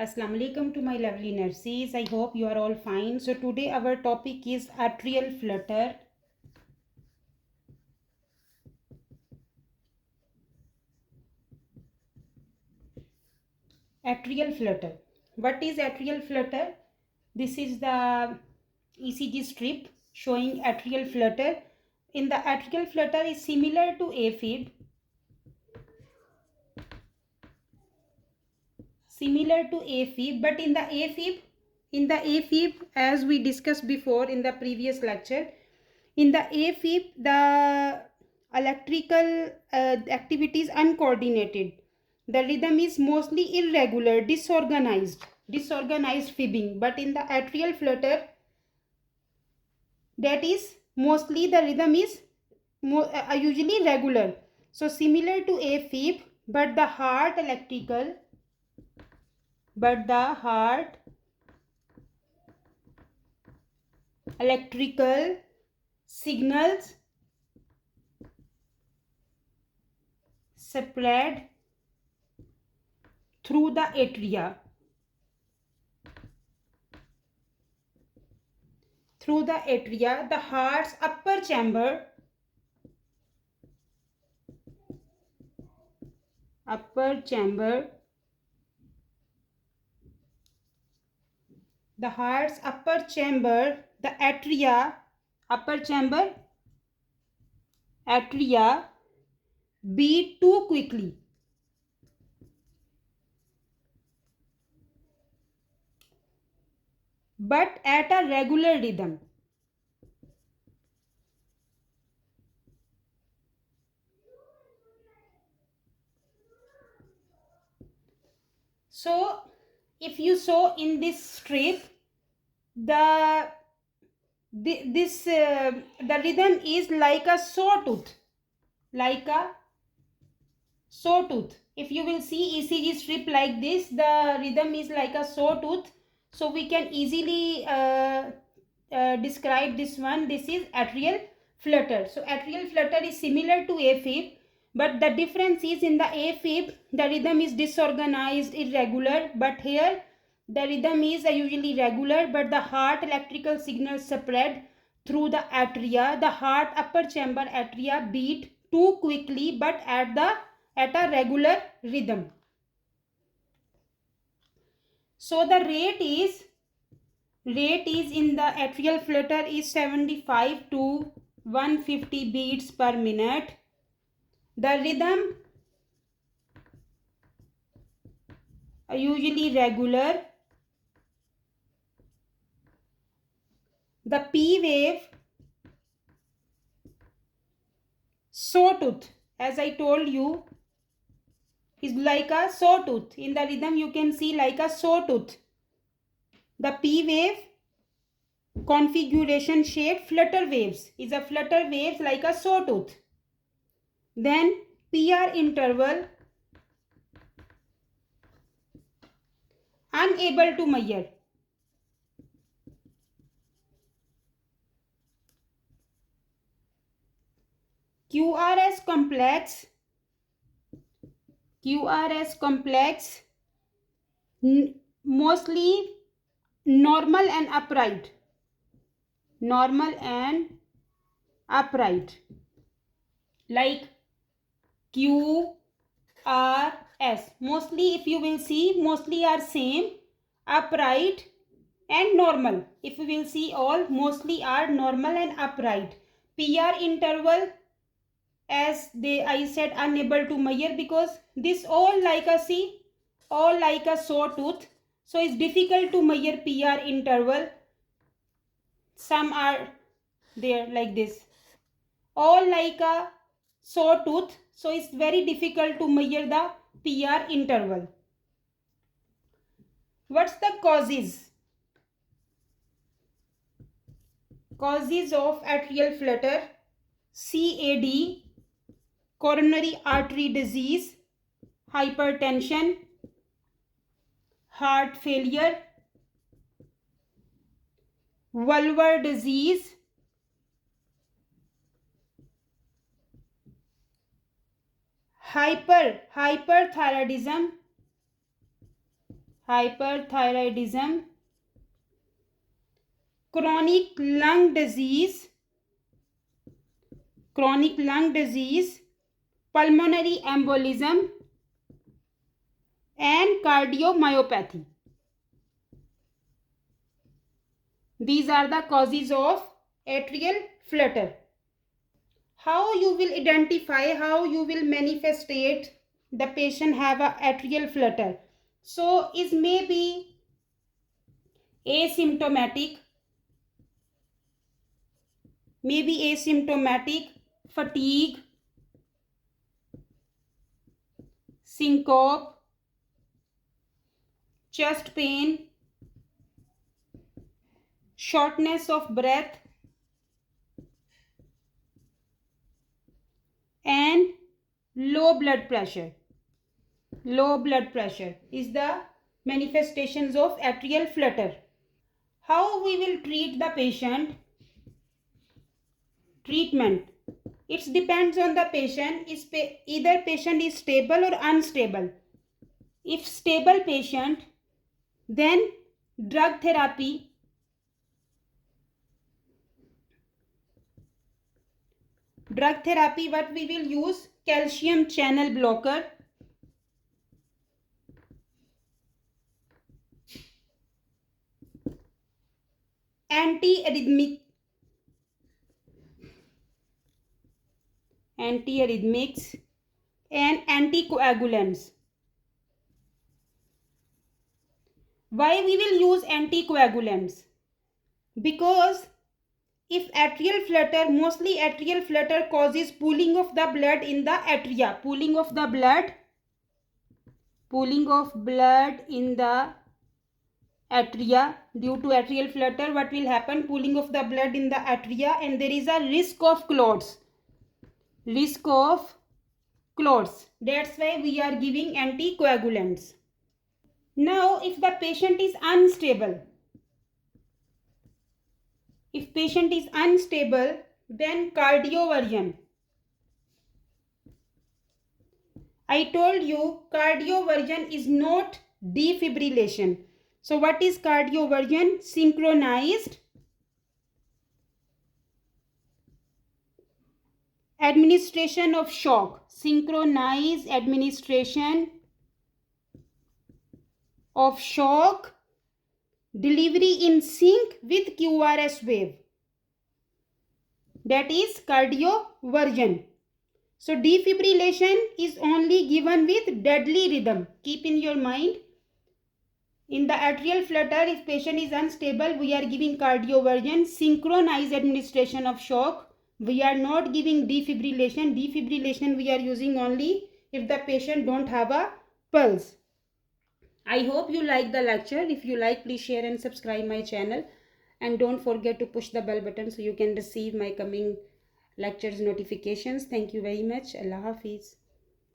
Assalamu alaikum to my lovely nurses. I hope you are all fine. So today our topic is atrial flutter. Atrial flutter. What is atrial flutter? This is the ECG strip showing atrial flutter. In the atrial flutter is similar to AFib. But in the AFib, as we discussed before in the previous lecture, in the AFib, the electrical activity is uncoordinated. The rhythm is mostly irregular, disorganized fibbing. But in the atrial flutter, that is mostly the rhythm is usually regular. So similar to AFib, but the heart electrical signals spread through the atria. The heart's upper chamber the atria beat too quickly, but at a regular rhythm. So if you saw in this strip, the rhythm is like a sawtooth. If you will see ECG strip like this, the rhythm is like a sawtooth. So we can easily describe this one. This is atrial flutter. So atrial flutter is similar to AFib, but the difference is in the AFib, the rhythm is disorganized, irregular, but here the rhythm is usually regular, but the heart electrical signals spread through the atria. The heart upper chamber atria beat too quickly, but at a regular rhythm. So the rate is in the atrial flutter is 75 to 150 beats per minute. The rhythm usually regular. The P wave sawtooth, as I told you, is like a sawtooth. In the rhythm you can see like a sawtooth. The P wave configuration shape flutter waves is a flutter waves like a sawtooth. Then PR interval unable to measure. QRS complex mostly normal and upright. Like QRS. Mostly, if you will see, mostly are same, upright and normal. If you will see, all mostly are normal and upright. PR interval, as I said, unable to measure, because this all like a sawtooth. So it's difficult to measure PR interval. Some are there like this, all like a sawtooth. So it's very difficult to measure the PR interval. What's the causes of atrial flutter? CAD, coronary artery disease, hypertension, heart failure, valvular disease, hyperthyroidism, hyperthyroidism, chronic lung disease, pulmonary embolism, and cardiomyopathy. These are the causes of atrial flutter. How you will identify, how you will manifestate the patient have a atrial flutter? So is maybe asymptomatic, fatigue, syncope, chest pain, shortness of breath, and low blood pressure. Low blood pressure is the manifestations of atrial flutter. How we will treat the patient? Treatment. It depends on the patient. Either patient is stable or unstable. If stable patient, then drug therapy. Drug therapy, what we will use? Calcium channel blocker, antiarrhythmics, and anticoagulants. Why we will use anticoagulants? Because if atrial flutter, mostly atrial flutter causes pooling of the blood in the atria. Pooling of blood in the atria. Due to atrial flutter, what will happen? Pooling of the blood in the atria, and there is a risk of clots. That's why we are giving anticoagulants. Now, if the patient is unstable, then cardioversion. I told you cardioversion is not defibrillation. So what is cardioversion? Synchronized administration of shock. Synchronized administration of shock, delivery in sync with QRS wave. That is cardioversion. So defibrillation is only given with deadly rhythm. Keep in your mind. In the atrial flutter, if patient is unstable, we are giving cardioversion, synchronized administration of shock. We are not giving defibrillation. Defibrillation we are using only if the patient don't have a pulse. I hope you like the lecture. If you like, please share and subscribe my channel. And don't forget to push the bell button so you can receive my coming lectures notifications. Thank you very much. Allah Hafiz.